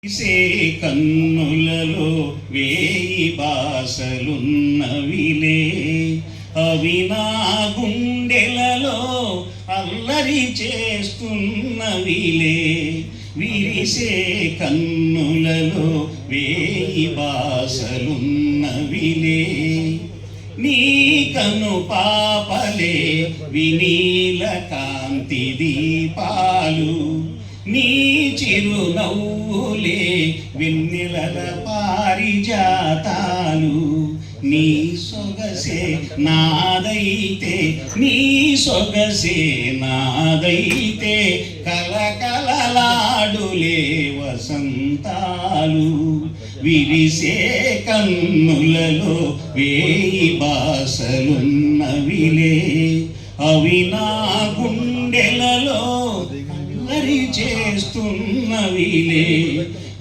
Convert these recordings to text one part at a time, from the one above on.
సే కన్నులలో వేయి భాషలున్నవిలే, అవి నా గుండెలలో అల్లరి చేస్తున్నవిలే. విరిసే కన్నులలో వేయి భాషలున్నవిలే, నీ కను పాపలే వినీల కాంతి దీపాలు, నీ చిరునవ్వులే వెన్నెలల పారిజాతాలు. నీ సొగసే నాదైతే, నీ సొగసే నాదైతే కలకలలాడులే వసంతాలు. విరిసే కన్నులలో వేయి భాషలున్నవిలే, అవి నా గుండెలలో అల్లరి చేస్తున్నవిలే.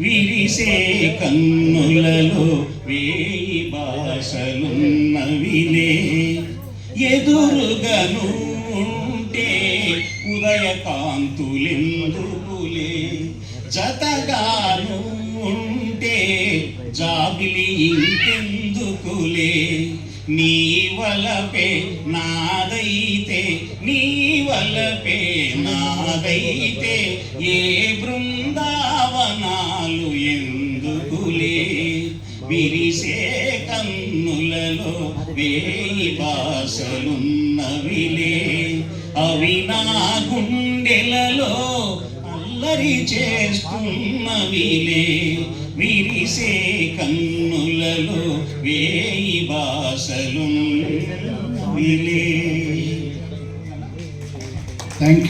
విరిసే కన్నులలో వేయి భాషలున్నవిలే. ఎదురుగను ఉంటే ఉదయకాంతులెందుకులే, జతగాను ఉంటే జాబిలి ఇంకెందుకులే. నీ వలపే నాదైతే, నీ వలపే నాదైతే ఏ బృందావనాలు ఎందుకులే. విరిసే కన్నులలో వేయి భాషలున్నవిలే, అవి నా గుండెలలో అల్లరి చేస్తున్నవిలే. విరిసే కన్నులలో వేయి భాషలున్నవిలే. Thank you.